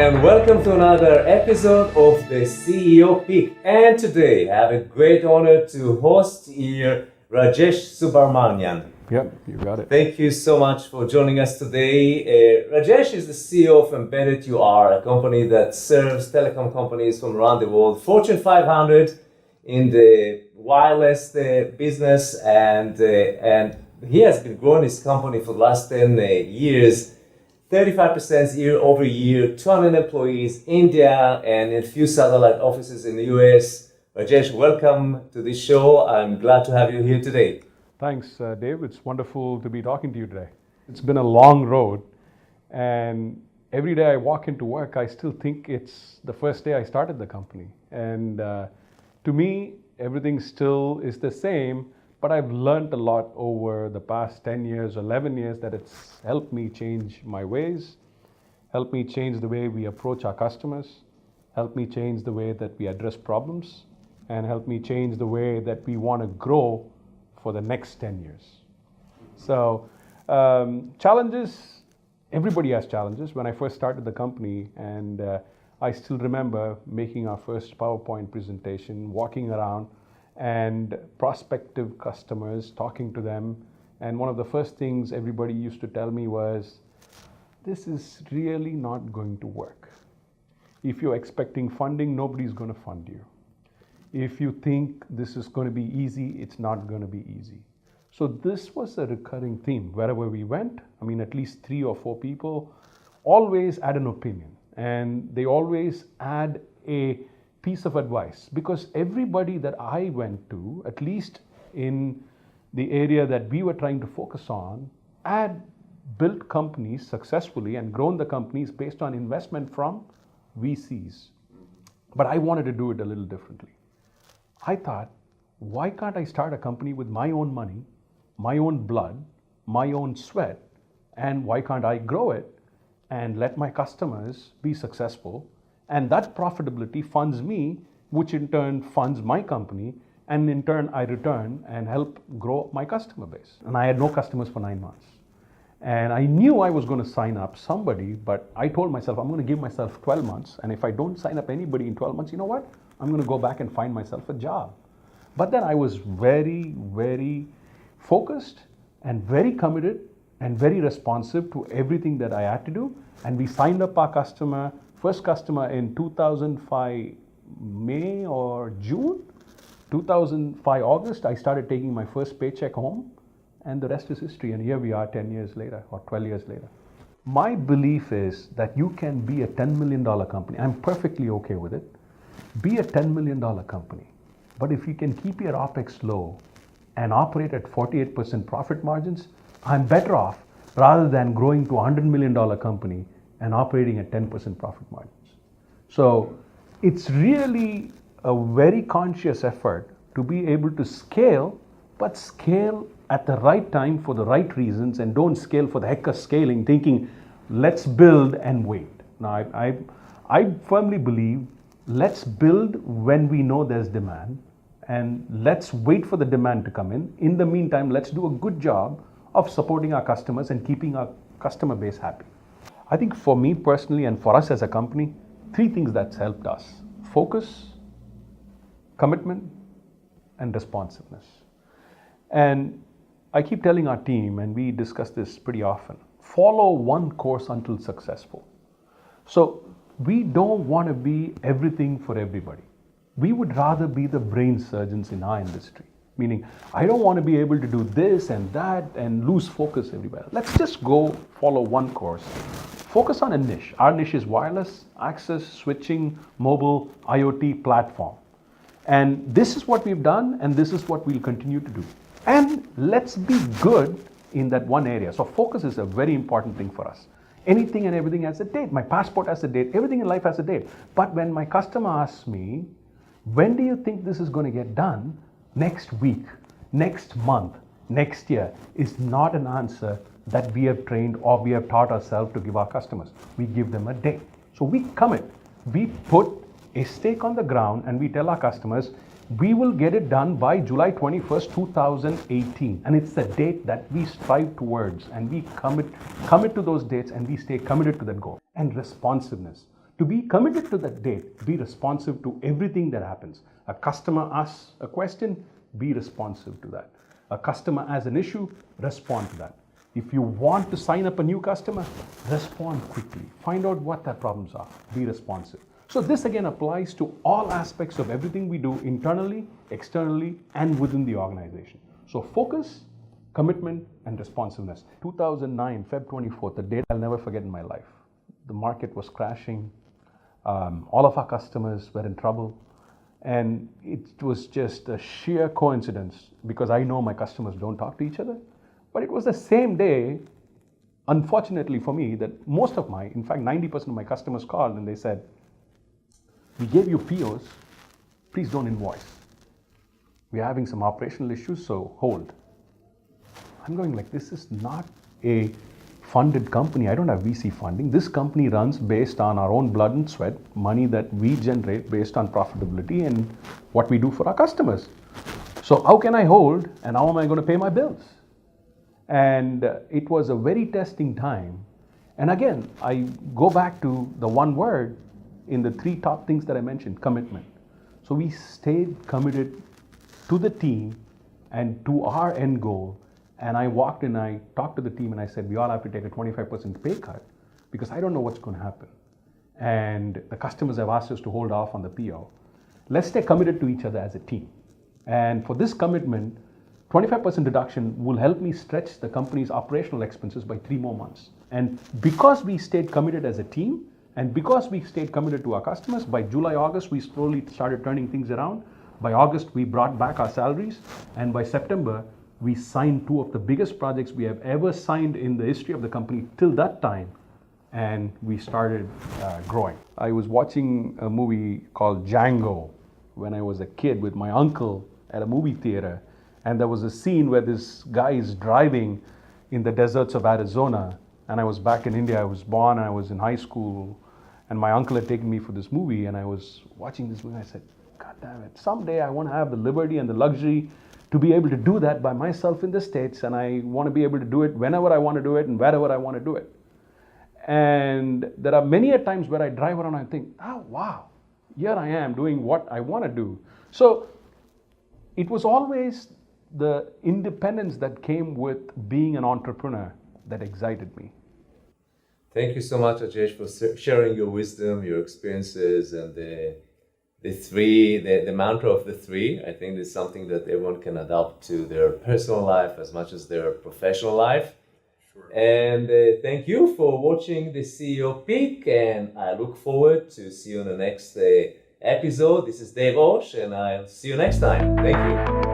and welcome to another episode of the CEO Peak. And today I have a great honor to host here Rajesh Subramaniam. Yep, you got it. Thank you so much for joining us today. Rajesh is the CEO of embedUR, a company that serves telecom companies from around the world, Fortune 500 in the wireless business, and he has been growing his company for the last 10 years, 35% year over year, 200 employees, India, and a few satellite offices in the US. Rajesh, welcome to this show. I'm glad to have you here today. Thanks, Dave. It's wonderful to be talking to you today. It's been a long road, and every day I walk into work, I still think it's the first day I started the company. And to me, everything still is the same, but I've learned a lot over the past 10 years, 11 years that it's helped me change my ways, helped me change the way we approach our customers, helped me change the way that we address problems, and helped me change the way that we want to grow for the next 10 years. So challenges, everybody has challenges. When I first started the company, and I still remember making our first PowerPoint presentation, walking around and prospective customers, talking to them. And one of the first things everybody used to tell me was, this is really not going to work. If you're expecting funding, nobody's going to fund you. If you think this is going to be easy, it's not going to be easy. So this was a recurring theme. Wherever we went, I mean, at least 3 or 4 people always had an opinion, and they always had a piece of advice, because everybody that I went to, at least in the area that we were trying to focus on, had built companies successfully and grown the companies based on investment from VCs. But I wanted to do it a little differently. I thought, why can't I start a company with my own money, my own blood, my own sweat, and why can't I grow it and let my customers be successful? And that profitability funds me, which in turn funds my company, and in turn I return and help grow my customer base. And I had no customers for 9 months. And I knew I was going to sign up somebody, but I told myself, I'm going to give myself 12 months. And if I don't sign up anybody in 12 months, you know what? I'm going to go back and find myself a job. But then I was very, very focused and very committed and very responsive to everything that I had to do. And we signed up our first customer in 2005 May or June. 2005 August, I started taking my first paycheck home, and the rest is history. And here we are 10 years later or 12 years later. My belief is that you can be a $10 million company. I'm perfectly okay with it. Be a $10 million company. But if you can keep your OPEX low and operate at 48% profit margins, I'm better off rather than growing to a $100 million company and operating at 10% profit margins. So it's really a very conscious effort to be able to scale, but scale at the right time for the right reasons, and don't scale for the heck of scaling, thinking, let's build and wait. Now, I firmly believe, let's build when we know there's demand, and let's wait for the demand to come in. In the meantime, let's do a good job of supporting our customers and keeping our customer base happy. I think for me personally and for us as a company, 3 things that's helped us: focus, commitment, and responsiveness. And I keep telling our team, and we discuss this pretty often, follow one course until successful. So we don't want to be everything for everybody. We would rather be the brain surgeons in our industry. Meaning, I don't want to be able to do this and that and lose focus everywhere. Let's just go follow one course. Focus on a niche. Our niche is wireless, access, switching, mobile, IoT platform. And this is what we've done, and this is what we'll continue to do. And let's be good in that one area. So focus is a very important thing for us. Anything and everything has a date. My passport has a date. Everything in life has a date. But when my customer asks me, when do you think this is going to get done? Next week, next month, next year is not an answer that we have trained or we have taught ourselves to give our customers. We give them a date. So we commit. We put a stake on the ground and we tell our customers, we will get it done by July 21st, 2018. And it's the date that we strive towards, and we commit to those dates, and we stay committed to that goal. And responsiveness. to be committed to that date, be responsive to everything that happens. A customer asks a question, be responsive to that. A customer has an issue, respond to that. If you want to sign up a new customer, respond quickly. Find out what their problems are. Be responsive. So this again applies to all aspects of everything we do internally, externally, and within the organization. So focus, commitment, and responsiveness. 2009, Feb 24th, the date I'll never forget in my life. The market was crashing. All of our customers were in trouble. And it was just a sheer coincidence, because I know my customers don't talk to each other. But it was the same day, unfortunately for me, that most of in fact 90% of my customers called and they said, we gave you POs, please don't invoice. We're having some operational issues, so hold. I'm going like, this is not a funded company. I don't have VC funding. This company runs based on our own blood and sweat, money that we generate based on profitability and what we do for our customers. So how can I hold and how am I going to pay my bills? And it was a very testing time. And again, I go back to the one word in the three top things that I mentioned, commitment. So we stayed committed to the team and to our end goal. And I walked in, I talked to the team and I said, we all have to take a 25% pay cut because I don't know what's going to happen. And the customers have asked us to hold off on the PO. Let's stay committed to each other as a team. And for this commitment, 25% reduction will help me stretch the company's operational expenses by 3 more months. And because we stayed committed as a team, and because we stayed committed to our customers, by July, August, we slowly started turning things around. By August, we brought back our salaries. And by September, we signed 2 of the biggest projects we have ever signed in the history of the company till that time. And we started growing. I was watching a movie called Django when I was a kid with my uncle at a movie theater. And there was a scene where this guy is driving in the deserts of Arizona. And I was back in India. I was born, I was in high school. And my uncle had taken me for this movie. And I was watching this movie. And I said, God damn it, someday I want to have the liberty and the luxury to be able to do that by myself in the States. And I want to be able to do it whenever I want to do it and wherever I want to do it. And there are many a times where I drive around and I think, oh, wow, here I am doing what I want to do. So it was always the independence that came with being an entrepreneur that excited me. Thank you so much, Rajesh, for sharing your wisdom, your experiences, and the mantra of the 3. I think it's something that everyone can adopt to their personal life as much as their professional life. Sure. And thank you for watching the CEO Peak, and I look forward to see you on the next episode. This is Dave Osh, and I'll see you next time. Thank you.